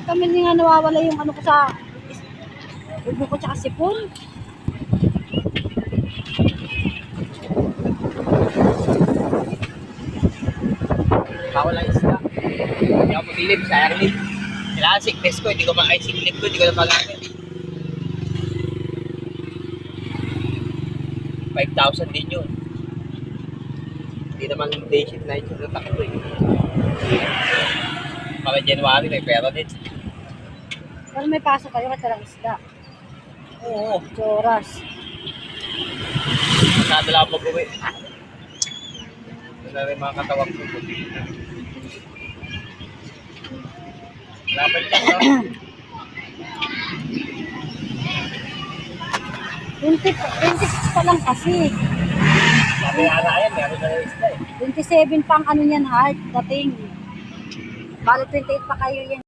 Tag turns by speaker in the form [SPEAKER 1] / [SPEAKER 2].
[SPEAKER 1] kami nga nawawala yung ano ko sa ubo ko tsaka sipon.
[SPEAKER 2] Bawal ang isda. Hindi ako mag-ilip, sayang din. Kailangan sickness ko, hindi ko ma-ay sickness ko, hindi ko na magamit. 5,000 din yun. Hindi naman day shift, night shift na takbo eh. Para January may pera din.
[SPEAKER 1] Pero may pasok kayo at talang isda.
[SPEAKER 2] Oo.
[SPEAKER 1] 8 oras.
[SPEAKER 2] Masyado lang ako mag-uwi. Ito na rin mga katawag ko. Laban dyan, no?
[SPEAKER 1] 26 pa lang kasi.
[SPEAKER 2] Sabi nga na yan, meron na rin isda eh.
[SPEAKER 1] 27 pang ano niyan, hard dating. Bali 28 pa kayo yan.